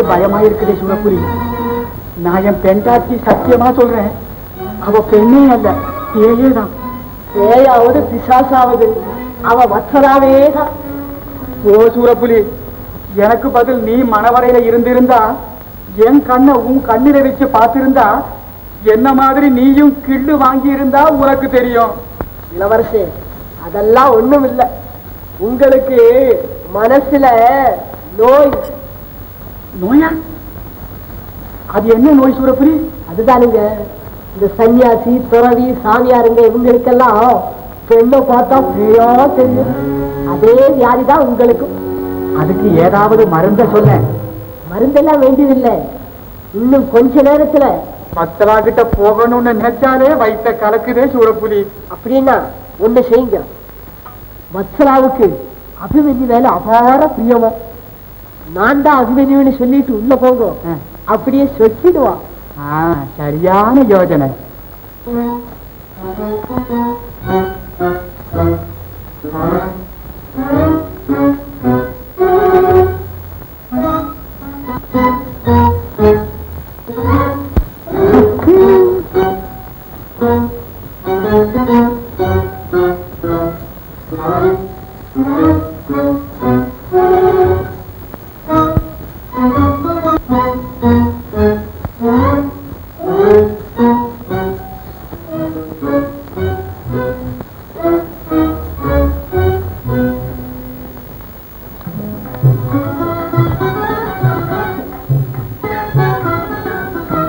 பயமா இருக்குதே சிவபுரி. நான் என் பெண்டாட்சி சத்தியமா சொல்றேன், அவ பெண்ணே அல்ல, பேயேதான். பேயாவது பிசாசாவது அவ வத்சலாவே தான். ஓ சூரப்புலி, எனக்கு பதில் நீ மணவரையில இருந்திருந்தா, என் கண்ணை உன் கண்ணில வச்சு பார்த்திருந்தா, என்ன மாதிரி நீயும் கிள்ளு வாங்கி இருந்தா உனக்கு தெரியும். இளவரசே, அதெல்லாம் ஒண்ணும் இல்லை. உங்களுக்கு மனசுல நோய். நோயா? அது என்ன நோய் சூரப்புலி? அதுதானுங்க, இந்த சன்னியாசி துறவி சாமியாருங்க இவங்களுக்கெல்லாம் பெண்ணை பார்த்தா பேயா தெரியும். அதே வியாதிதான் உங்களுக்கும். அதுக்கு ஏதாவது மருந்த சொல்ல? மருந்தெல்லாம் வேண்டியதில்லை. இன்னும் கொஞ்ச நேரத்துல பத்தலா கிட்ட போகணும்னு நினைச்சாலே வயிற்ற கலக்குதே சூரப்புலி. அப்படின்னா ஒண்ணு செய்யுங்க, வத்சலாவுக்கு அபிமன்யு மேல அபார பிரியமா. நான் தான் அபிமன்யுன்னு சொல்லிட்டு உள்ள போங்க, அப்படியே சொக்கிடுவான். சரியான யோஜனை.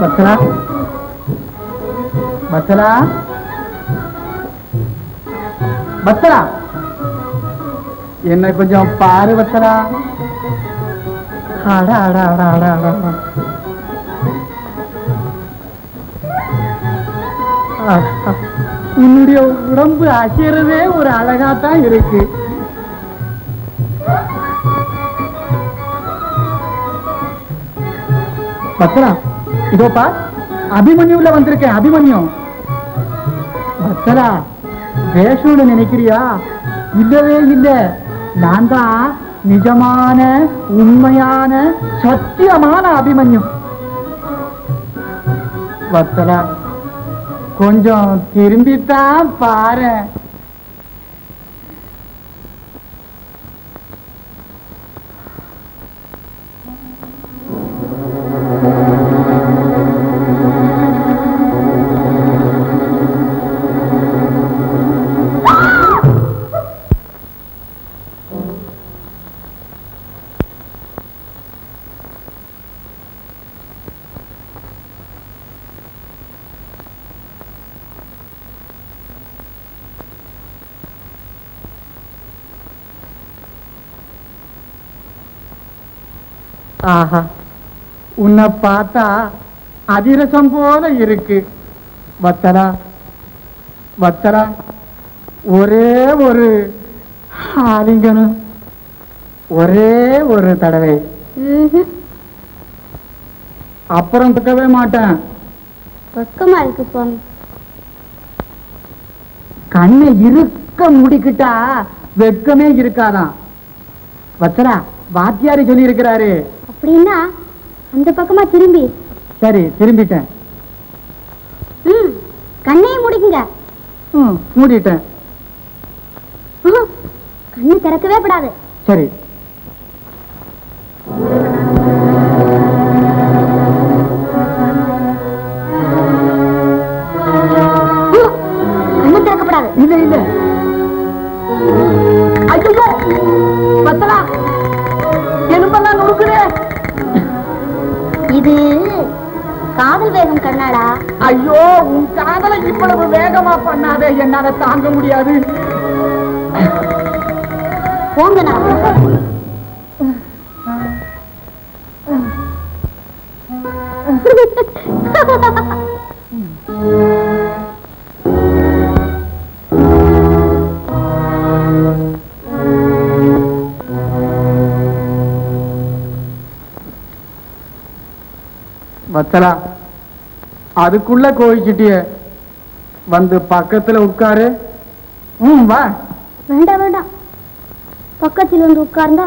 வத்சலா, வத்சலா, வத்சலா, என்ன கொஞ்சம் பாரு வத்சலா. அட அட அட அட அட, உன்னுடைய உடம்பு அசைறதே ஒரு அழகாத்தான் இருக்கு. வத்சலா, இதோப்பா அபிமன்யுல வந்திருக்கேன். அபிமன்யு. வத்சலா, வேஷம்னு நினைக்கிறியா? இல்லவே இல்ல, நான் தான் நிஜமான உண்மையான சத்தியமான அபிமன்யு. வத்சலா, கொஞ்சம் திரும்பித்தான் பாரு. ஆஹா, உன்னை பார்த்தா அதிரசம் போல இருக்கு. வத்சலா, வத்சலா, ஒரே ஒரு ஆலிங்கனம், ஒரே ஒரு தடவை. அப்புறம் பக்கவே மாட்டேன். பக்கமா இருக்கு சுவாமி. கண்ணை இருக்க முடிக்கிட்டா வெக்கமே இருக்காதான். வத்சலா, வாத்தியாரி சொல்லி இருக்கிறாரு. அப்படின்னா அந்த பக்கமா திரும்பி. சரி, திரும்பிட்டேன். கண்ணையும் முடிக்குங்க. மூடிட்டேன். கண்ணு திறக்கவே கூடாது. சரி. கண்ணு திறக்கப்படாது. இல்ல இல்ல. ஐயோ வத்சலா, எலும்பெல்லாம் நொறுக்குறே. இது காதல் வேகம் கண்ணாடா. ஐயோ, உன் காதலை இவ்வளவு வேகமா பண்ணாதே, என்னால தாங்க முடியாது. போங்க. வத்சலா, அதுக்குள்ள கோவிச்சிட்டிய, வந்து பக்கத்துல உட்காரு. வா. வேண்டாம் வேண்டாம், பக்கத்தில் வந்து உட்கார்ந்தா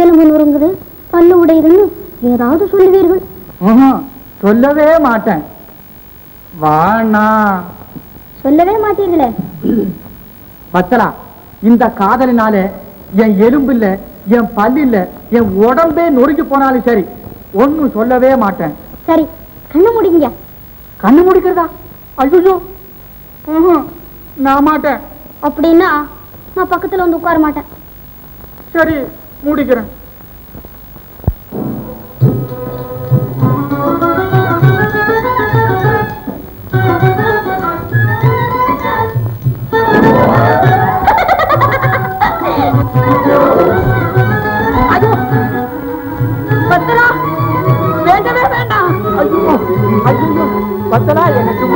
எலும்பு நொறுங்குது, பல்லு உடையுதுன்னு ஏதாவது சொல்லுவீர்கள்? சொல்லவே மாட்டேன். வாணா. சொல்லவே மாட்டீர்களே. பத்தலா, இந்த காதலினால என் எலும்பு இல்ல, என் பல்லு இல்ல, என் உடம்பே நொறுங்கி போனாலும் சரி, ஒன்னும் சொல்லவே மாட்டேன். சரி, கண்ணு முடிங்க. கண்ணு முடிக்கிறதா? ஐயோ, நான் மாட்டேன். அப்படின்னா நான் பக்கத்துல வந்து உட்கார மாட்டேன். சரி, முடிக்கிறேன். பத்தலா, எனக்கு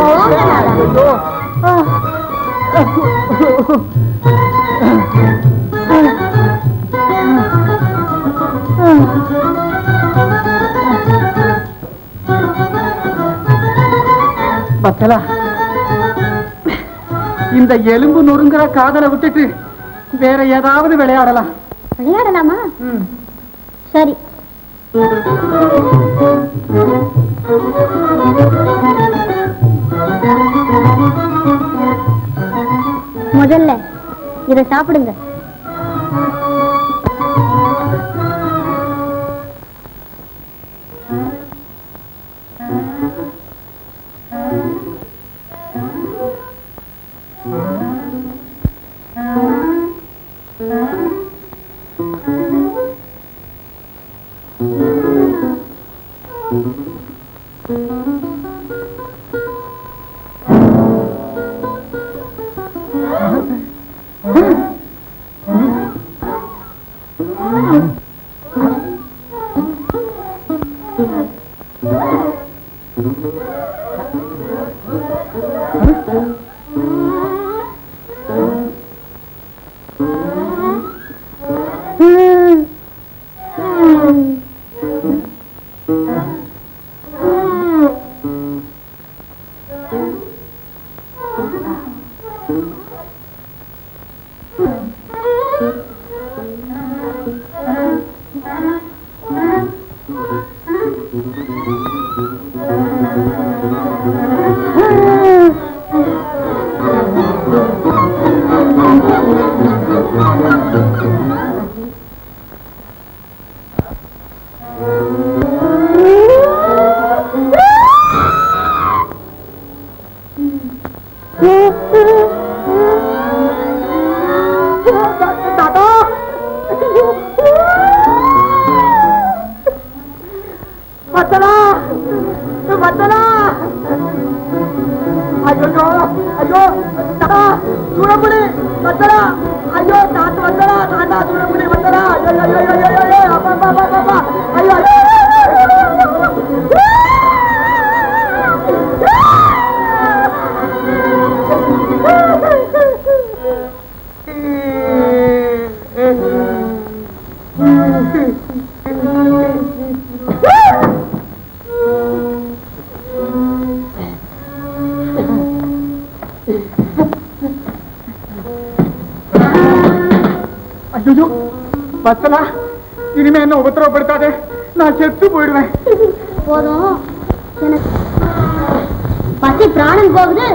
பத்தலா, இந்த எலும்பு நொறுங்குற காதலை விட்டுட்டு வேற ஏதாவது விளையாடலாம். விளையாடலாமா? சரி. முதல்ல இதை சாப்பிடுங்க. பத்தலா, இனிமே என்ன உபத்திரவப்படுத்தாதே, நான் செத்து போயிடுவேன். போதும், எனக்கு பசி பிராணம் போகுது.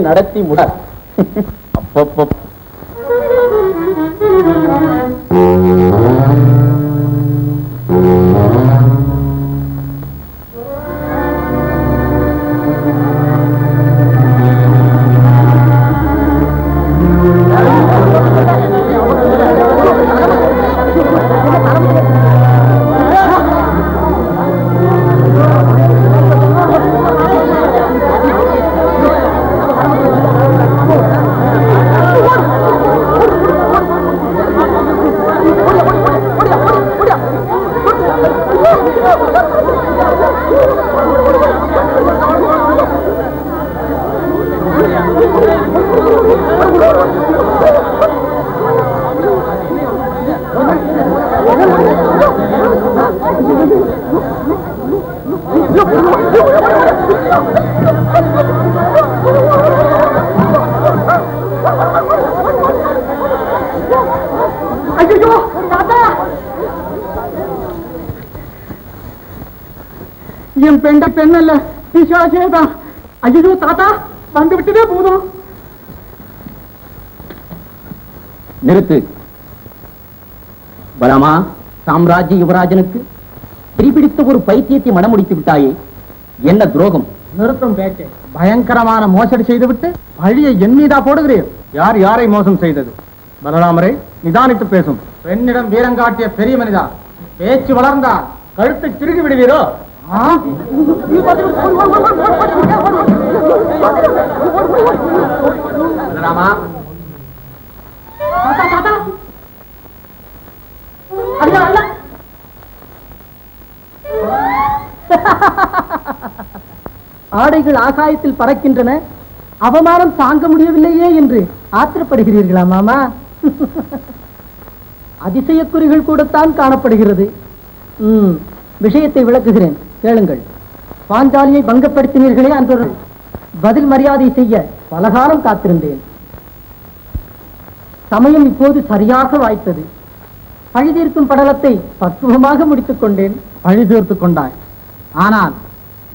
நடத்தி முட அப்பப்போ என் பெண்ணல்ல பிசாசேதான். ஐயோ தாத்தா, வந்து விட்டதே போதும். நிறுத்து. பலமா, சாம்ராஜ்ய யுவராஜனுக்கு பிடித்த ஒரு பைத்தியத்தை மனமுடித்து விட்டாயே, என்ன துரோகம்! நிறுத்தும் பேச்சு. பயங்கரமான மோசடி செய்துவிட்டு பழியை என் மீதா போடுகிறேன். யார் யாரை மோசம் செய்தது? பலராமரை நிதானித்து பேசும். பெண்ணிடம் வீரங்காட்டிய பெரிய மனிதா, பேச்சு வளர்ந்தால் கழுத்தை திருகி விடுவீரோ? பலராமா, ஆடைகள் ஆகாயத்தில் பறக்கின்றன, அவமானம் தாங்க முடியவில்லையே என்று ஆத்திரப்படுகிறீர்களா மாமா? அதிசயக்குறிகள் கூடத்தான் காணப்படுகிறது. விஷயத்தை விளக்குகிறேன், கேளுங்கள். பாஞ்சாலியை பங்கப்படுத்தினீர்களே அன்று, பதில் மரியாதை செய்ய பலகாலம் காத்திருந்தேன். சமயம் இப்போது சரியாக வாய்த்தது. பழி தீர்க்கும் படலத்தை பக்குவமாக முடித்துக் கொண்டேன். பழி தீர்த்துக் கொண்டாய். ஆனால்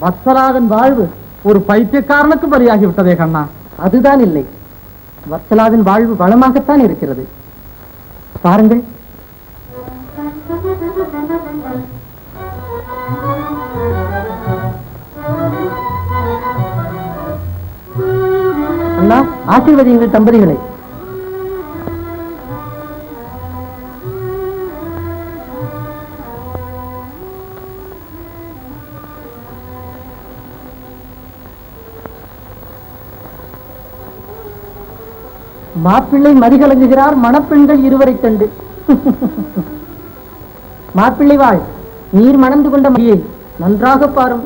வத்சலாவின் வாழ்வு ஒரு பைத்தியக்காரனுக்கு பலியாகி விட்டதே கண்ணா. அதுதான் இல்லை, வத்சலாவின் வாழ்வு வளமாகத்தான் இருக்கிறது. பாருங்கள். அண்ணா, ஆசீர்வதியுங்கள் தம்பதிகளை. மாப்பிள்ளை மதிகலங்குகிறார், மணப்பெண்கள் இருவரை கண்டு. மாப்பிள்ளை வாழ், நீர் மணந்து கொண்ட மடியை நன்றாக பாரும்.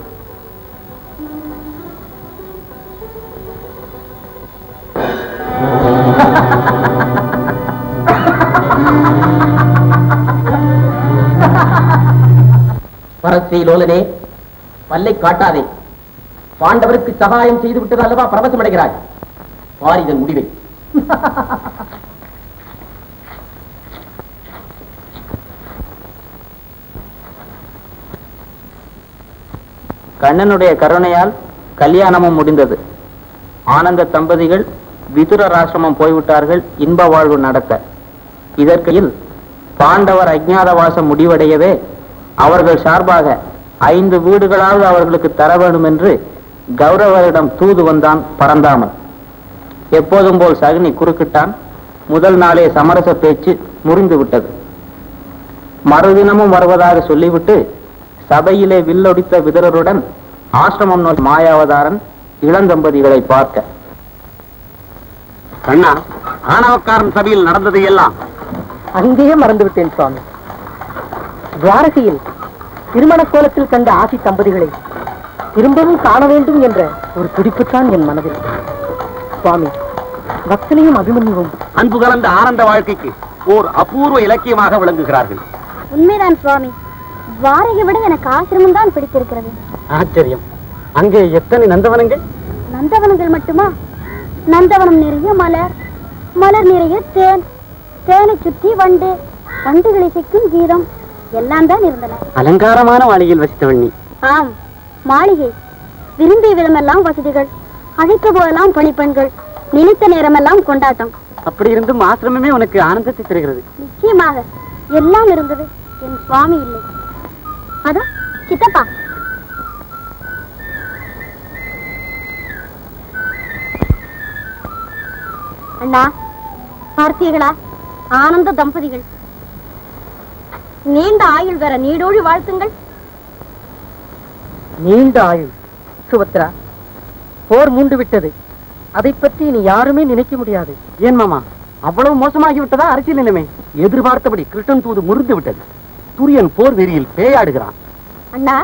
பரஸ்ரீலோலனே, பல்லை காட்டாதே. பாண்டவருக்கு சகாயம் செய்து விட்டது அல்லவா பரவசம் அடைகிறாய். பாரிதன் முடிவை. கண்ணனுடைய கருணையால் கல்யாணமும் முடிந்தது. ஆனந்த தம்பதிகள் விதுரராசிரமம் போய்விட்டார்கள் இன்ப வாழ்வு நடத்த. இதற்கில் பாண்டவர் அஜ்ஞாதவாசம் முடிவடையவே அவர்கள் சார்பாக 5 வீடுகளாவது அவர்களுக்கு தர வேண்டும் என்று கௌரவரிடம் தூது வந்தான் பரந்தாமன். எப்போதும் போல் சகுனி குறுக்கிட்டான். முதல் நாளே சமரச பேச்சு முறிந்து விட்டது. மறுதினமும் வருவதாக சொல்லிவிட்டு சபையிலே வில்லொடித்த விதரருடன் ஆசிரமம் நோக்கி மாயாவதாரன் இளந்தம்பதிகளை பார்க்க. கண்ணா, ஆணவக்காரன் சபையில் நடந்தது எல்லாம் அங்கேயே மறந்துவிட்டேன் சுவாமி. துவாரகையில் திருமண கோலத்தில் கண்ட ஆசி தம்பதிகளை திரும்பவும் காண வேண்டும் என்ற ஒரு துடிப்புத்தான் என் மனதில். சுவாமி, வத்சலையும் அபிமன்யுவும் அன்பு கலந்த ஆனந்த வாழ்க்கைக்கு ஓர் அபூர்வ இலக்கியமாக விளங்குகிறார்கள். உண்மைதான் சுவாமி. துவாரகை விட எனக்கு ஆசிரமம் தான் பிடித்திருக்கிறது. ஆச்சரியம். அங்கே எத்தனை நந்தவனங்கள்? நந்தவனங்கள் மட்டுமா? நந்தவனம் நிறைய மலர், மலர் நிறைய தேன், தேனை சுற்றி வண்டு, வண்டுகளை சிக்கும் கீதம் எல்லாம் தான் இருந்தன. அலங்காரமான மாளிகையில் வசித்தவள் நீ. ஆம், மாளிகை. விரும்பிய விதமெல்லாம் வசதிகள், அழைத்த போதெல்லாம் பணிப்பெண்கள், நினைத்த நேரமெல்லாம் கொண்டாட்டம். அப்படி இருந்தும் ஆசிரமமே உனக்கு ஆனந்தத்தை தருகிறது. நிச்சயமாக எல்லாம் இருந்தது. என் சுவாமி இல்லை. அதோ சித்தப்பா. அண்ணா, பார்த்தீர்களா? ஆனந்த தம்பதிகள். நீண்ட ஆயுள் பெற நீடோழி வாழ்த்துங்கள். நீண்ட ஆயுள். சுபத்ரா, போர் மூண்டு விட்டது. அதை பற்றி இனி யாருமே நினைக்க முடியாது. ஏன் மாமா, அவ்வளவு மோசமாகி விட்டதா அரசியல் நிலைமை? எதிர்பார்த்தபடி கிருஷ்ணன் தூது முறிந்து விட்டது. துரியன் போர் வெறியில் பேயாடுகிறான். அண்ணா,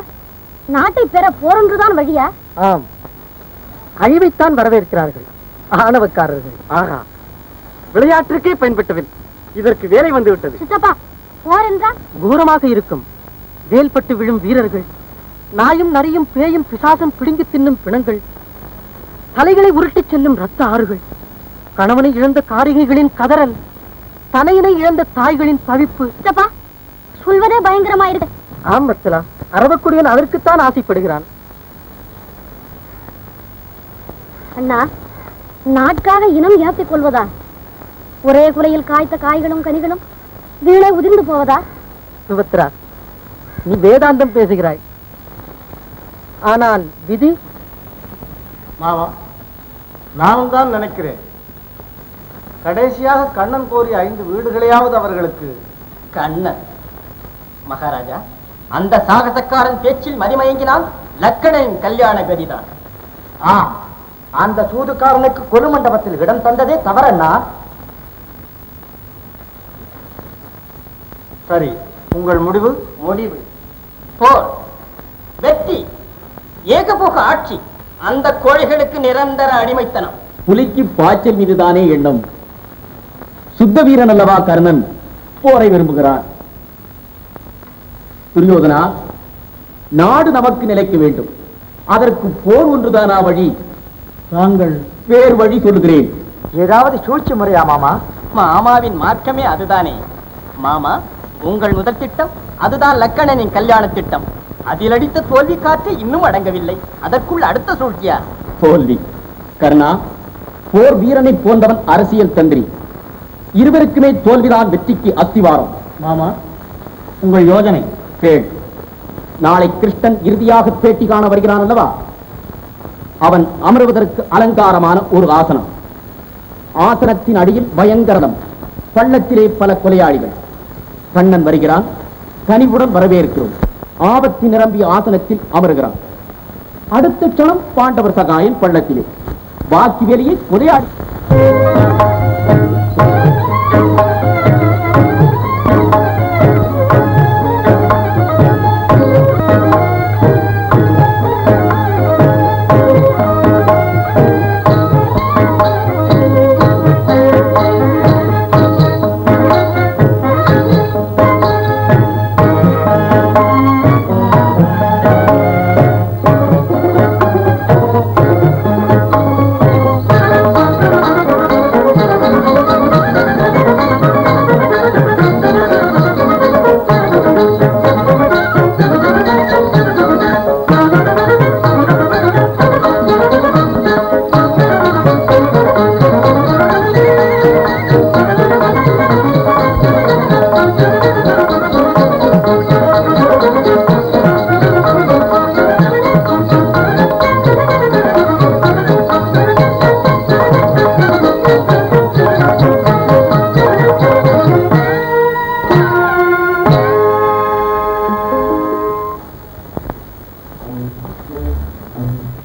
நாட்டை பெற போரொன்றுதான் வழியா? ஆம், அழிவைத்தான் வரவேற்கிறார்கள் ஆணவக்காரர்கள். ஆஹா, விளையாட்டிற்கே பயன்பட்டவன். இதற்கு வேலை வந்து விட்டது. சித்தப்பா, போர் என்றால் கோரமாக இருக்கும். வேல்பட்டு விழும் வீரர்கள், நாயும் நரியும் பேயும் பிசாசும் பிடுங்கி தின்னும் பிணங்கள், தலைகளை உருட்டிச் செல்லும் ரத்த ஆறுகள், கணவனை இழந்த காரிகைகளின் கதறல், தனையினை இழந்த தாய்களின் தவிப்பு. சித்தப்பா, சொல்வதே பயங்கரமாயிருக்கு. ஆம் வத்சலா, அரவக்குடியன் அதற்குத்தான் ஆசைப்படுகிறான். அண்ணா, நாட்காக இனம் ஏற்றிக் கொள்வதா? ஒரே குலையில் காய்த்த காய்களும் கனிகளும் வீணே உதிர்ந்து போவதா? சுபத்ரா, நீ வேதாந்தம் பேசுகிறாய். ஆனால் விதி? மாமா, நானும் தான் நினைக்கிறேன். கடைசியாக கண்ணன் கோரிய 5 வீடுகளையாவது அவர்களுக்கு. கண்ணன் மகாராஜா, அந்த சாகசக்காரன் பேச்சில் மதிமயங்கினால் லக்கணனின் கல்யாண கதிதான். அந்த சூதுக்காரனுக்கு கொலு மண்டபத்தில் இடம் தந்ததே தவறண்ணா. சரி, உங்கள் முடிவு? முடிவு போர், வெற்றி, ஏகபோக ஆட்சி, அந்த கோழைகளுக்கு நிரந்தர அடிமைத்தனம். புலிக்கு பாய்ச்சல் மீதுதானே எண்ணம். சுத்த வீரன் அல்லவா கர்ணன், போரை விரும்புகிறான். துரியோதனா, நாடு நமக்கு நிலைக்க வேண்டும். அதற்கு போர் ஒன்றுதானா வழி? தாங்கள் வேறு வழி சொல்லுகிறேன். ஏதாவது சூழ்ச்சி முறையா மாமா? மாமாவின் மாற்றமே அதுதானே. மாமா, உங்கள் முதல் திட்டம் அதுதான் லக்கணனின் கல்யாண திட்டம். அதில் அடித்த தோல்வி காற்று இன்னும் அடங்கவில்லை. அதற்குள் அடுத்த சூழ்ச்சியா? தோல்வி. கர்ணா, போர் வீரனை போன்றவன் அரசியல் தந்திரி. இருவருக்குமே தோல்விதான் வெற்றிக்கு அஸ்திவாரம். மாமா, உங்கள் யோஜனை கேள். நாளை கிருஷ்ணன் இறுதியாக பேட்டி காண வருகிறான் அல்லவா? அவன் அமர்வதற்கு அலங்காரமான ஒரு ஆசனம். ஆசனத்தின் அடியில் பயங்கரதம், பள்ளத்திலே பல கொலையாளிகள். கண்ணன் வருகிறான், கனிவுடன் வரவேற்கிறோம். ஆபத்து நிரம்பிய ஆசனத்தில் அமர்கிறான். அடுத்த க்ஷணம் பாண்டவர் சகாயம் பள்ளத்திலே, வாக்கி வெளியே கொலையாளி.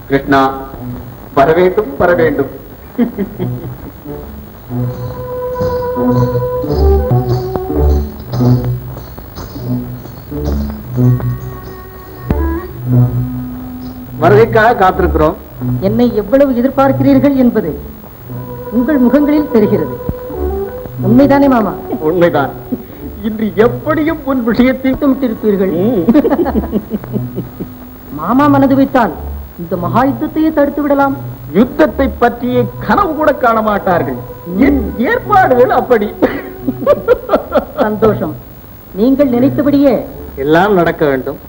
கிருஷ்ணா, வர வேண்டும் வர வேண்டும். வருகைக்காக காத்திருக்கிறோம். என்னை எவ்வளவு எதிர்பார்க்கிறீர்கள் என்பது உங்கள் முகங்களில் தெரிகிறது. உண்மைதானே மாமா? உண்மைதான். இன்று எப்படியும் உன் விஷயத்தில் திட்டமிட்டிருப்பீர்கள். மாமா மனது வைத்தால் இந்த மகா யுத்தத்தையே தடுத்து விடலாம். யுத்தத்தை பற்றிய கனவு கூட காண மாட்டார்கள். என் ஏற்பாடுகள் அப்படி. சந்தோஷம். நீங்கள் நினைத்தபடியே எல்லாம் நடக்க வேண்டும்.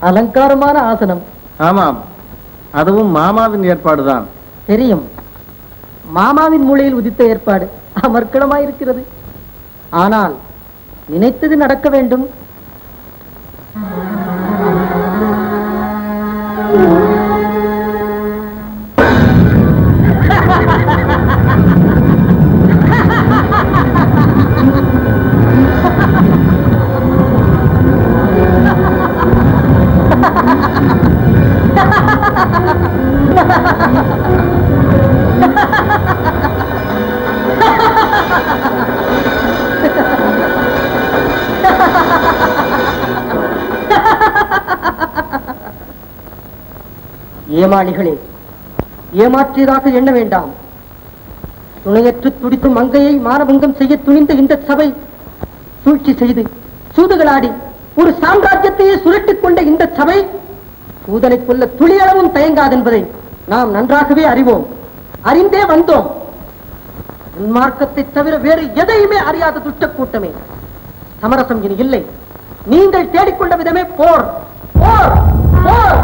அலங்காரமான ஆசனம். ஆமாம், அதுவும் மாமாவின் ஏற்பாடுதான். தெரியும். மாமாவின் மூளையில் உதித்த ஏற்பாடு அமர்க்கலமாயிருக்கிறது. ஆனால் நினைத்தது நடக்க வேண்டும். ஏமாளிகளே, ஏமாற்றியதாக எண்ண வேண்டாம். துணையற்று துடிக்கும் மங்கையை மானபங்கம் செய்ய துணிந்த இந்த சபை சூழ்ச்சி செய்து சூதுகளாடி ஒரு சாம்ராஜ்யத்தையே சுருட்டிக் கொண்ட இந்த சபை சூதனை கொல்ல துளியளவும் தயங்காதென்பதை நாம் நன்றாகவே அறிவோம். அறிந்தே வந்தோம். உன்மார்க்கத்தை தவிர வேறு எதையுமே அறியாத துஷ்ட கூட்டமே. சமரசம் இனி இல்லை. நீங்கள் தேடிக்கொண்ட விதமே போர், போர், போர்.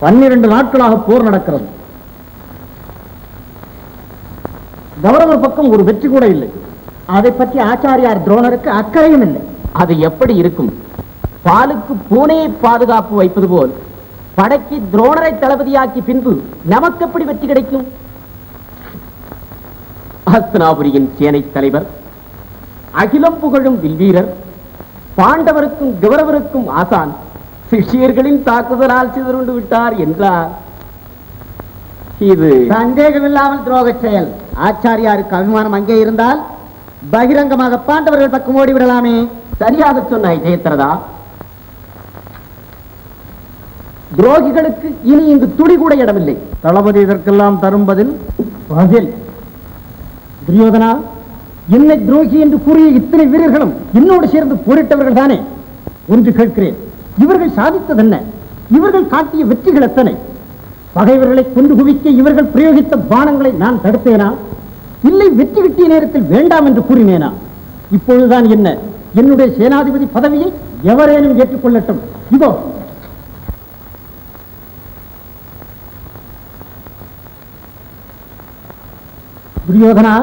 பன்னிரண்டு நாட்களாக போர் நடக்கிறது. கௌரவர் பக்கம் ஒரு வெற்றி கூட இல்லை. அதை பற்றி ஆச்சாரியார் துரோணருக்கு அக்கறையும் இல்லை. அது எப்படி இருக்கும்? பாலுக்கு பூனையை பாதுகாப்பு வைப்பது போல் படைக்கு துரோணரை தளபதியாக்கி பின்பு நமக்கு எப்படி வெற்றி கிடைக்கும்? ஹஸ்தினாபுரியின் சேனை தலைவர், அகிலம் புகழும் வில்வீரர், பாண்டவருக்கும் கௌரவருக்கும் ஆசான் சிஷியர்களின் தாக்குதலால் சிதறுண்டு விட்டார் என்றார். இது சந்தேகமில்லாமல் துரோக செயல். ஆச்சாரியாருக்கு அபிமானம் அங்கே இருந்தால் பகிரங்கமாக பாண்டவர்கள் பக்கம் ஓடிவிடலாமே. சரியாக சொன்னாய் ஜெயத்ரதா. துரோகிகளுக்கு இனி இங்கு துளி கூட இடமில்லை. தளபதி இதற்கெல்லாம் தரும் பதில் துரியோதனா, என்னை துரோகி என்று கூறிய இத்தனை வீரர்களும் என்னோடு சேர்ந்து போரிட்டவர்கள் தானே. ஒன்று கேட்கிறேன், இவர்கள் சாதித்ததென்ன? இவர்கள் காட்டிய வெற்றிகள் எத்தனை? பகைவர்களை கொண்டு குவிக்க இவர்கள் பிரயோகித்த பானங்களை நான் தடுத்தேனா? இல்லை வெற்றி கிட்டிய நேரத்தில் வேண்டாம் என்று கூறினேனா? இப்பொழுதுதான் என்ன, என்னுடைய சேனாதிபதி பதவியை எவரேனும் ஏற்றுக்கொள்ளட்டும். இதோ துரியோதனா,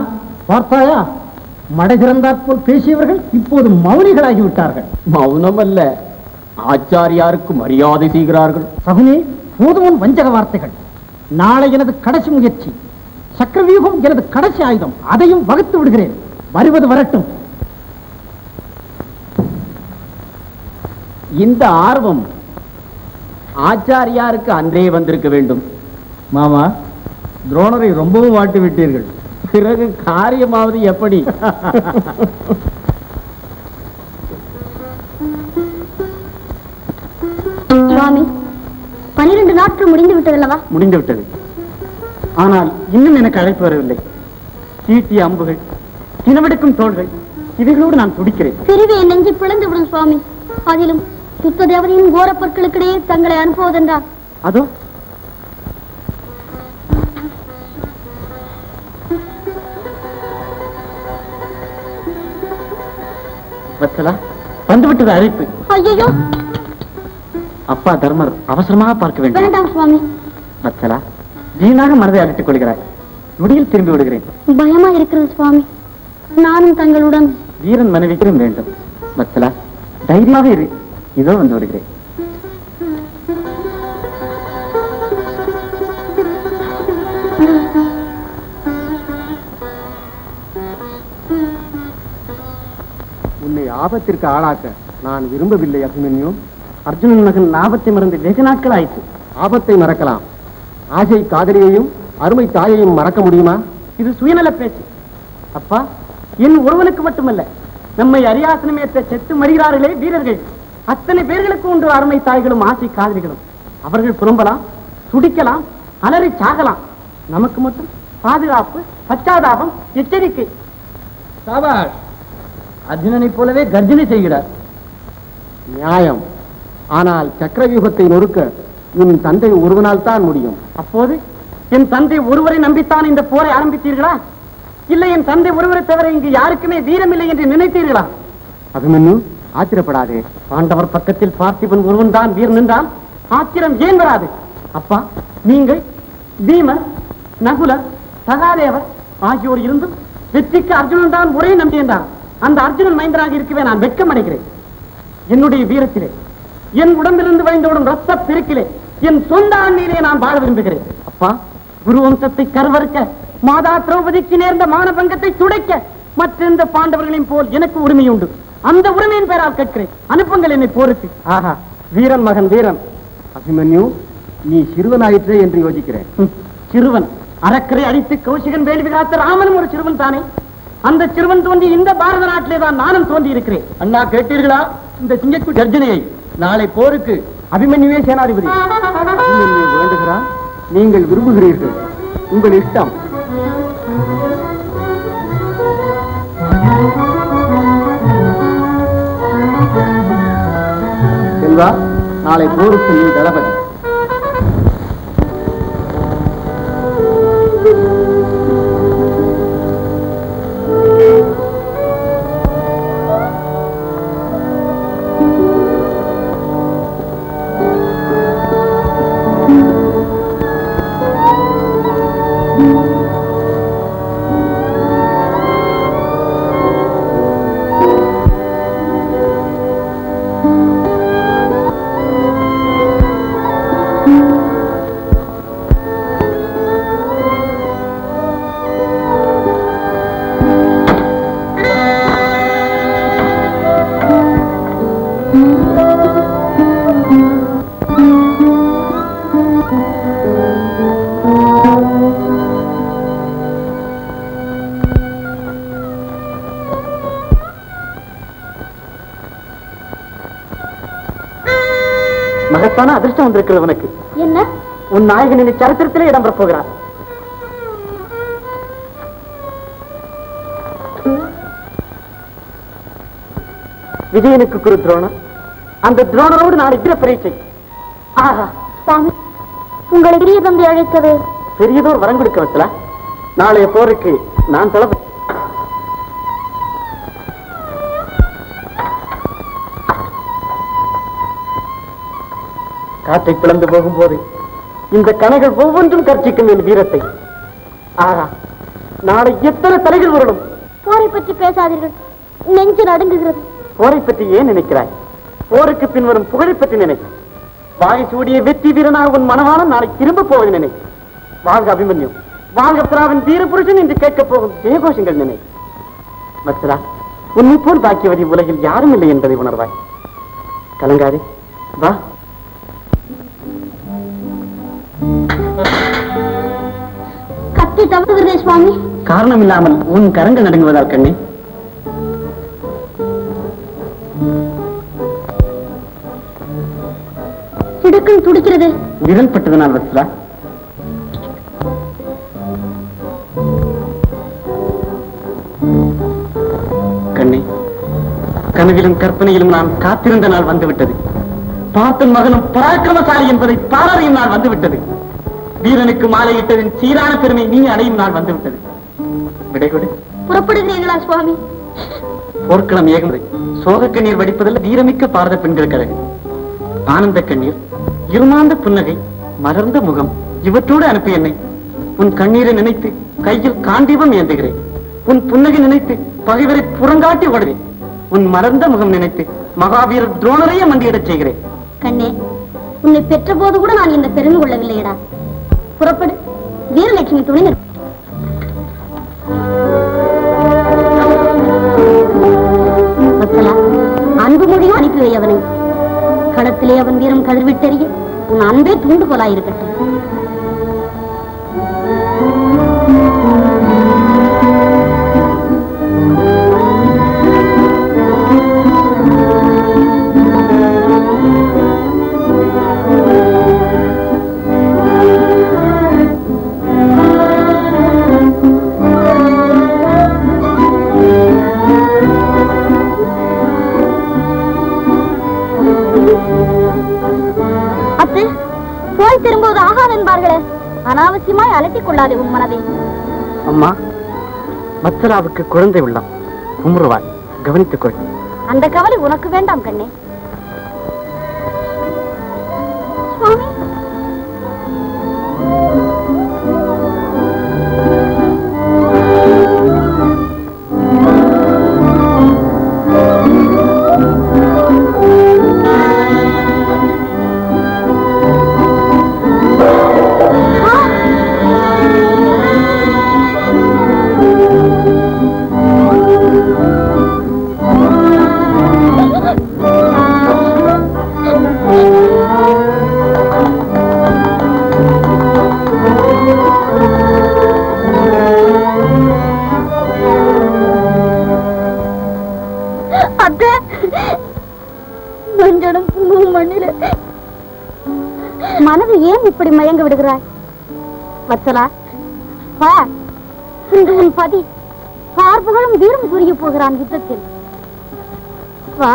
பார்த்தாயா? மடை திறந்தாற் போல் பேசியவர்கள் இப்போது மௌனிகளாகிவிட்டார்கள். மௌனம் அல்ல, ஆச்சாரியாருக்கு மரியாதை செய்கிறார்கள். சகுனி, போதுமுன் வஞ்சக வார்த்தைகள். நாளை எனது கடைசி முயற்சி. சக்கரவியூகம் எனது கடைசி ஆயுதம். அதையும் வகுத்து விடுகிறேன். வருவது வரட்டும். இந்த ஆர்வம் ஆச்சாரியாருக்கு அன்றே வந்திருக்க வேண்டும். மாமா, துரோணரை ரொம்பவும் வாட்டி விட்டீர்கள். பிறகு காரியமாவது எப்படி? சுவாமி, 12 நாட்கள் முடிந்து விட்டதல்லவா? முடிந்து விட்டது. ஆனால் இன்னும் எனக்கு அழைப்பு வரவில்லை. சீட்டிய அம்புகள், தினவெடுக்கும் தோள்கள், இவைகளோடு நான் துடிக்கிறேன். பிரிவு என் நெஞ்சு பிளந்து விடும் சுவாமி. அதிலும் சுத்த தேவதையின் கோர பற்களுக்கிடையே தங்களை அனுப்புவதென்றால் அதோ வத்சலா, வந்துவிட்டது அழைப்பு. ஐயோ, அப்பா தர்மர் அவசரமாக பார்க்க வேண்டும். வேண்டாம் சுவாமி. வத்சலா, வீணாக மனதை அழைத்துக் கொள்கிறாய். நொடியில் திரும்பி விடுகிறேன். பயமா இருக்கிறது சுவாமி. நானும் தங்களுடன். வீரன் மனைவிக்கும் வேண்டும். வத்சலா, தைரியமாக இரு. இதோ வந்து விடுகிறேன். உன்னை ஆபத்திற்கு ஆளாக்க நான் விரும்பவில்லை அபிமன்யு. அர்ஜுனன் மகன் ஆபத்தை மறந்து வெகு நாட்கள் ஆயிற்று. ஆபத்தை மறக்கலாம், ஆசை காதலியையும் அருமை தாயையும் மறக்க முடியுமா? இது சுயநல பேச்சு. அப்பா, என் ஒருவனுக்கு மட்டுமல்ல, நம்மை அரியாசனமேற்ற செத்து மறிகிறார்களே வீரர்கள், அத்தனை பேர்களுக்கு உண்டு அருமை தாய்களும் ஆசை காதலிகளும். அவர்கள் புறம்பலாம், துடிக்கலாம், அலறி சாகலாம். நமக்கு மட்டும் பாதுகாப்பு, பச்சாதாபம், எச்சரிக்கை. சாபாஷ், அர்ஜுனனை போலவே கர்ஜனை செய்கிறார். நியாயம். ஆனால் சக்கரவியூகத்தை நொறுக்க உன் தந்தை ஒருவனால் தான் முடியும். அப்போது என் தந்தை ஒருவரை நம்பித்தான் இந்த போரை ஆரம்பித்தீர்களா? இல்லை, என் தந்தை ஒருவரை தவிர இங்கு யாருக்குமே வீரமில்லை என்று நினைத்தீர்களா? அபிமன்யு, ஆத்திரப்படாதே. பாண்டவர் பக்கத்தில் பார்த்திபன் ஒருவன் தான் வீரன் என்றால் ஆத்திரம் ஏன் வராது? அப்பா, நீங்கள் பீமர், நகுலர், சகாதேவர் ஆகியோர் இருந்தும் வெற்றிக்கு அர்ஜுனன் தான் ஒரே நம்பி என்றார். அந்த அர்ஜுனன் மைந்தராக இருக்கவே நான் வெட்கம் அடைகிறேன். என்னுடைய வீரத்திலே, என் உடம்பிலிருந்து வழிந்தோடும் ரத்த பெருக்கிலே, என் சொந்த ஆண்மையிலே நான் வாழ விரும்புகிறேன். அப்பா, குரு வம்சத்தை கருவறுக்க, மாதா திரௌபதிக்கு நேர்ந்த மானபங்கத்தை துடைக்க மற்றெந்த பாண்டவர்களையும் போல் எனக்கு உரிமை உண்டு. அந்த உரிமையின் பெயரால் கேட்கிறேன். அனுப்புங்கள் என்னை போருக்கு. ஆஹா, வீரன் மகன் வீரன். அபிமன்யு, நீ சிறுவனாயிற்றே என்று யோசிக்கிறேன். சிறுவன் அரக்கரை அடித்து கௌசிகன் வேள்வி காத்த ராமனும் ஒரு சிறுவன் தானே. அந்த சிறுவன் தோன்றி இந்த பாரத நாட்டிலே தான் நானும் தோன்றி இருக்கிறேன். அண்ணா, கேட்டீர்களா இந்த சிங்கக்கு கர்ஜனையை? நாளை போருக்கு அபிமன்யுவே சேனாதிபதி. அபிமன்யு வேண்டுகிறான், நீங்கள் விரும்புகிறீர்கள். உங்கள் இஷ்டம். செல்வா, நாளை போருக்கு நீ தளபதி. மகத்தான அதிர்ஷ்டம் வந்திருக்கிறது உனக்கு. என்ன? உன் நாயகனின் சரித்திரத்திலே இடம்பெற போகிறார். விஜயனுக்கு குரு துரோணர். அந்த துரோணரோடு நாளை வீர பரீட்சை. ஆஹா, சுவாமி, உங்களை பெரிய தம்பி அழைத்தது பெரியதோர் வரம் கொடுக்க வச்சல. நாளைய போருக்கு நான் தளபதி. காற்றை பிளந்து போகும்போது இந்த கணைகள் ஒவ்வொன்றும் கர்ச்சிக்கும் என் வீரத்தை. ஆஹா, நாளை எத்தனை தலைகள் வரணும். போரை பற்றி பேசாதீர்கள், நெஞ்சு நடுங்குகிறது. போரை பற்றி ஏன் நினைக்கிறாய்? போருக்கு பின்வரும் புகழை பற்றி நினை. வாகை சூடிய வெற்றி வீரனாக உன் மனவாளம் நாளை திரும்ப போவது நினை. வாழ்க அபிமன்யு, வாழ்க பிராவின் வீர புருஷன் என்று கேட்கப் போகும் ஜெயகோஷங்கள் நினை. வத்சலா, உன்னை போல் பாக்கியவதி உலகில் யாரும் இல்லை என்பதை உணர்வாய். கலங்காதே, வா. கத்தி தவறுகிறதே சுவாமி. காரணம் இல்லாமல் உன் கரங்கள் நடுங்குவதால் கண்ணே. இடுக்கும் துடிக்கிறது. விரல் பட்டதனால் வத்சலா. கண்ணே, கனவிலும் கற்பனையிலும் நான் காத்திருந்த நாள் வந்துவிட்டது. பார்த்தன் மகனும் பராக்கிரமசாலி என்பதை பாராரியும் நாள் வந்துவிட்டது. வீரனுக்கு மாலையிட்டதின் சீரான பெருமை நீ அடையும் நாள் வந்துவிட்டது. விடை கொடு. புறப்படுகிறீர்களா சுவாமி? போர்க்களம் ஏகமுறை சோக கண்ணீர் வடிப்பதில் வீரமிக்க பாரத பெண்கள் கழகம். ஆனந்த கண்ணீர், இருமாந்த புன்னகை, மலர்ந்த முகம் இவற்றோடு அனுப்பி என்னை உன் கண்ணீரை நினைத்து கையில் காண்டீபம் ஏந்துகிறேன். உன் புன்னகை நினைத்து பகைவரை புறங்காட்டி ஓடுவேன். உன் மலர்ந்த முகம் நினைத்து மகாவீரர் துரோணரையே மண்டியிடச் செய்கிறேன். கண்ணே, உன்னை பெற்ற போது கூட நான் இந்த பெருமை கொள்ளவில்லையடா. புறப்படு, வீரலட்சுமி துணை நிற்க. அன்பு மொழியும் அனுப்பி வை அவனை. களத்திலே அவன் வீரம் கதிர்விட்டறிய உன் அன்பே தூண்டுகோலாயிருக்கட்டும். திரும்புவது ஆகாது என்பார்களே, அனாவசியமாய் அலட்டிக் கொள்ளாதே உன் மனதை. அம்மா, மத்சலாவுக்கு குழந்தை உள்ளம், குமுறுவாள், கவனித்துக் கொள். அந்த கவலை உனக்கு வேண்டாம் கண்ணே. சுவாமி, மனது ஏன் இப்படி மயங்க விடுகிறாய்? வத்சலா, இன்று உன் பதி பார்ப்புகளும் வீரம் புரிய போகிறான் யுத்தத்தில். வா.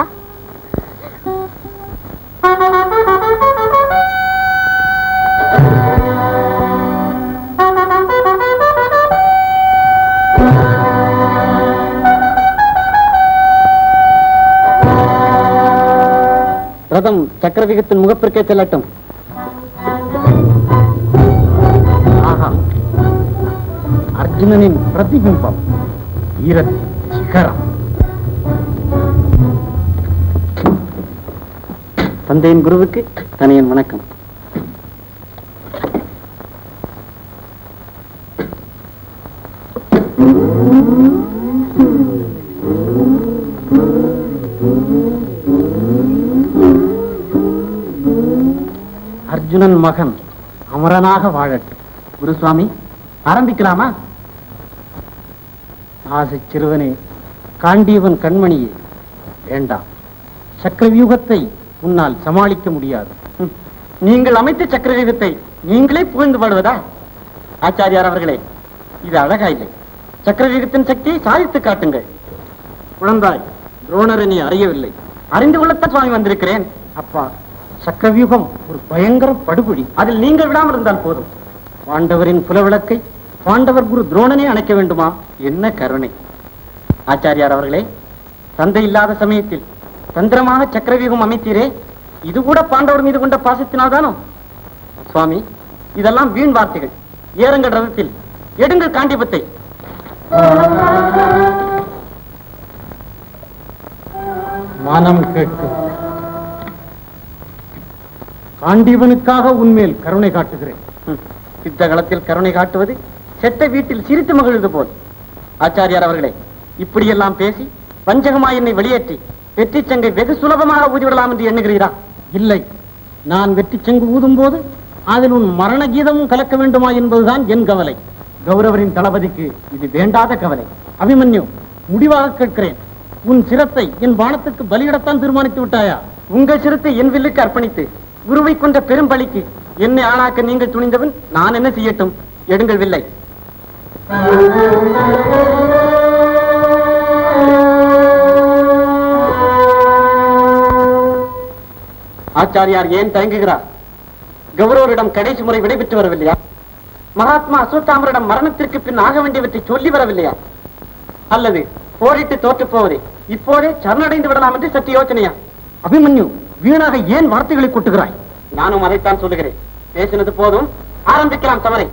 ரதம் சக்கரவிகத்தின் முகப்பிற்கே செல்லட்டும். ஆஹா, அர்ஜுனனின் பிரதிபிம்பம், வீரத்தின் சிகரம். தந்தையின் குருவுக்கு தனியன் வணக்கம். அர்ஜுனன் மகன் அமரனாக வாழட்டும். குருசுவாமி, ஆரம்பிக்கலாமா? ஆசை சிறுவனே, காண்டீவன் கண்மணியே, வேண்டாம். சக்கரவியூகத்தை உன்னால் சமாளிக்க முடியாது. நீங்கள் அமைத்த சக்கரவியூகத்தை நீங்களே புகழ்ந்து பாடுவதா? ஆச்சாரியார் அவர்களே, இது அழகா இல்லை. சக்கரவியூகத்தின் சக்தியை சாதித்து காட்டுங்கள். குழந்தாய், துரோணரை நீ அறியவில்லை. அறிந்து கொள்ளத்தான் சுவாமி வந்திருக்கிறேன். அப்பா, சக்கரவியூகம் ஒரு பயங்கர படுகொடி. அதில் நீங்கள் விடாமல் இருந்தால் போதும். பாண்டவரின் புலவிளக்கை பாண்டவர் குரு துரோணனே அணைக்க வேண்டுமா? என்ன கருணை! ஆச்சாரியார் அவர்களே, தந்தை இல்லாத சமயத்தில் தந்திரமாக சக்கரவியூகம் அமைத்தீரே, இது கூட பாண்டவர் மீது கொண்ட பாசத்தினால்தானோ? சுவாமி, இதெல்லாம் வீண் வார்த்தைகள். ஏறுங்கள் ரதத்தில், எடுங்கள் காண்டீபத்தை. மானம் கேட்கும். காண்டீவனுக்காக உன்மேல் கருணை காட்டுகிறேன். யுத்த களத்தில் கருணை காட்டுவது செட்ட வீட்டில் சிரித்து மகிழ்ந்து போல். ஆச்சாரியார் அவர்களே, இப்படியெல்லாம் பேசி வஞ்சகமாய் என்னை வெளியேற்றி வெற்றி சங்கை வெகு சுலபமாக ஊதிவிடலாம் என்று எண்ணுகிறீரா? இல்லை, நான் வெற்றி சங்கு ஊதும் போது அதில் உன் மரண கீதமும் கலக்க வேண்டுமா என்பதுதான் என் கவலை. கௌரவரின் தளபதிக்கு இது வேண்டாத கவலை. அபிமன்யு, முடிவாக கேட்கிறேன், உன் சிரத்தை என் பானத்துக்கு பலியிடத்தான் தீர்மானித்து விட்டாயா? உங்கள் சிரத்தை என் வில்லுக்கு அர்ப்பணித்து குருவை கொண்ட பெரும் பலிக்கு என்னை ஆளாக்க நீங்கள் துணிந்தவன், நான் என்ன செய்யட்டும்? எடுங்கள் வில்லை. ஆச்சாரியார் ஏன் தயங்குகிறார்? கௌரவரிடம் கடைசி முறை விடைபெற்று வரவில்லையா? மகாத்மா அஸ்வத்தாமரிடம் மரணத்திற்கு பின் ஆக வேண்டியவற்றை சொல்லி வரவில்லையா? அல்லது போரிட்டு தோற்று போவதை இப்போதே சரணடைந்து விடலாம் என்று சற்று யோசனையா? அபிமன்யு, வீணாக ஏன் வார்த்தைகளை கொட்டுகிறாய்? நானும் அதைத்தான் சொல்லுகிறேன். பேசினது போதும், ஆரம்பிக்கலாம் சமரை.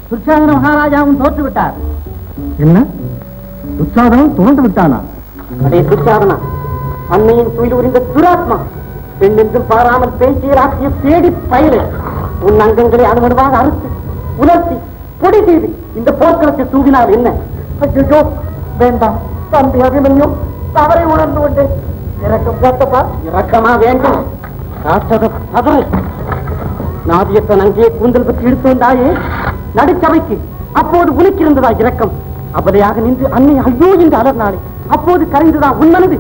துச்சாதன மகாராஜாவும் தோற்று விட்டார். என்ன? துச்சாதனம் தோன்று விட்டானா? அதே துச்சாதனா, அன்னையின் துயில் உரிந்த துராத்மா, பெண் என்றும் பாராமல் பேச்சியர் ஆக்கிய பேடி பயிரை உன் அங்கங்களை அணுவணுவாக அறுத்து உலர்த்தி பொடி செய்து இந்த போர்க்களத்தை தூவினால் என்ன? ஐயோ வேண்டாம் தம்பி அபிமன்யு, தவறை உணர்ந்து கொண்டு இறக்கம் கேட்டப்பா. இறக்கமா வேண்டும்? நாதியத்தன் அங்கே கூந்தல் பற்றி இழுத்து வந்தாயே நடுச்சபைக்கு, அப்போது உனக்கு இருந்ததா இரக்கம்? அபலையாக நின்று அன்னை ஐயோ என்று அலர்னாளே, அப்போது கரைந்ததா உன் மனது?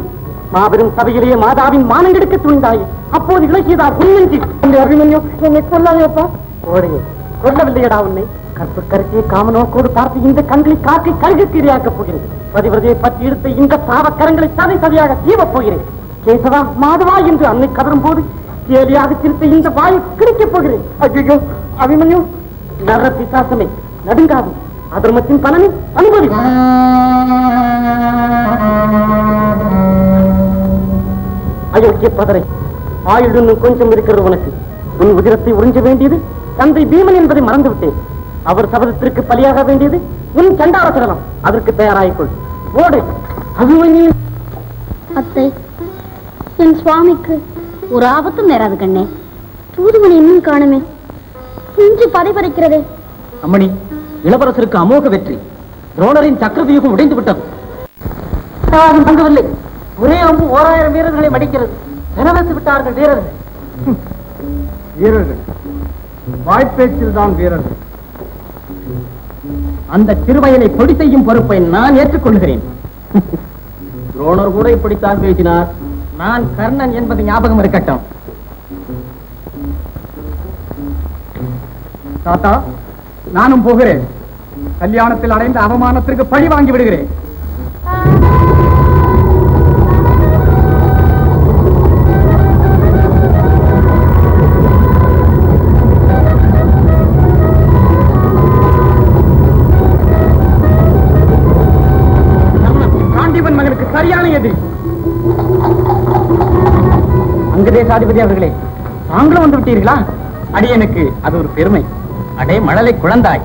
மாபெரும் சபையிலேயே மாதாவின் மானங்கெடுக்க துணிந்தாயே, அப்போது இலக்கியதா உன்னெஞ்சி? அபிமன்யு, என்னை கொல்லாயப்பா. கோடையே, கொல்லவில்லையடா உன்னை. கற்பு கருத்தியை காமனோக்கோடு பார்த்து இந்த கண்களை காக்கை கருகுக்கு இரையாக்கப் போகிறேன். பதிவிரதையை பற்றி எடுத்த இந்த சாவக்கரங்களை சதை சதையாக தீவப் போகிறேன். கேசவா மாதவா என்று அன்னை கதரும் போது கேலியாக சிரித்த இந்த வாயை கிழிக்கப் போகிறேன். ஐயோ அபிமன்யு, நர பிசாசமே நடுங்காது, அதர்மத்தின் பலனை அனுபவி. அயோக்கிய பதரை, ஆயுள் இன்னும் கொஞ்சம் இருக்கிறது உனக்கு. உன் உதிரத்தை உறிஞ்ச வேண்டியது தந்தை பீமன் என்பதை மறந்துவிட்டேன். அவர் சபதத்திற்கு பலியாக வேண்டியது உன் சண்டார சடலம். அதற்கு தயாராகிக்கொள். ஓடு அபிமன்யு. அத்தை, என் சுவாமிக்கு ஒரு ஆபத்தும் நேராது கண்ணே. தூதுவனை இன்னும் காணுமே, இன்று படை பறிக்கிறதே. அம்மணி, இளவரசருக்கு அமோக வெற்றி. துரோணரின் சக்கரவியூகம் உடைந்து விட்டது. பங்கவில்லை. ஒரே அம்பு 1000 வீரர்களை மடிக்கிறது. நினைவச்சு விட்டார்கள் வீரர்கள். வீரர்கள் வாய்ப்பேச்சில் தான் வீரர்கள். அந்த சிறுவயலை பொடி செய்யும் பொறுப்பை நான் ஏற்றுக்கொள்கிறேன். துரோணர் கூட இப்படித்தான் பேசினார். நான் கர்ணன் என்பது ஞாபகம் இருக்கட்டும். தாத்தா, நானும் போகிறேன். கல்யாணத்தில் அடைந்த அவமானத்திற்கு பழி வாங்கி விடுகிறேன். காண்டிவன் மகனுக்கு சரியான எதிரி. அங்கதேசாதிபதி அவர்களே, தாங்களும் வந்து விட்டீர்களா? அடியனுக்கு அது ஒரு பெருமை. அடே மழலை குழந்தாய்,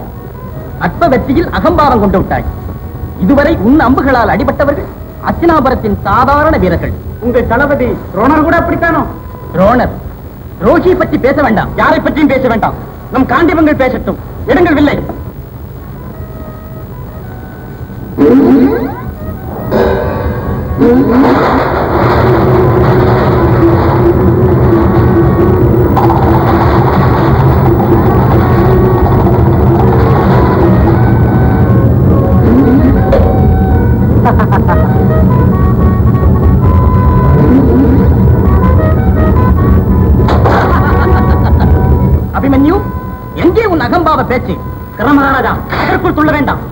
அற்ப வெற்றியில் அகம்பாவம் கொண்டு விட்டாய். இதுவரை உன் அம்புகளால் அடிபட்டவர்கள் அத்தினாபுரத்தின் சாதாரண வீரர்கள். உங்கள் தளபதி துரோணர் கூட அப்படித்தானோ? துரோணர் ரோஷியை பற்றி பேச வேண்டாம். யாரை பற்றியும் பேச வேண்டாம். நம் காண்டிவங்கள் பேசட்டும். எடுங்கள் வில்லை. அபிமன்யு, எங்கே உன் அகம்பாவ பேச்சு? கிரமராஜா, அதற்குள் சொல்ல வேண்டாம்.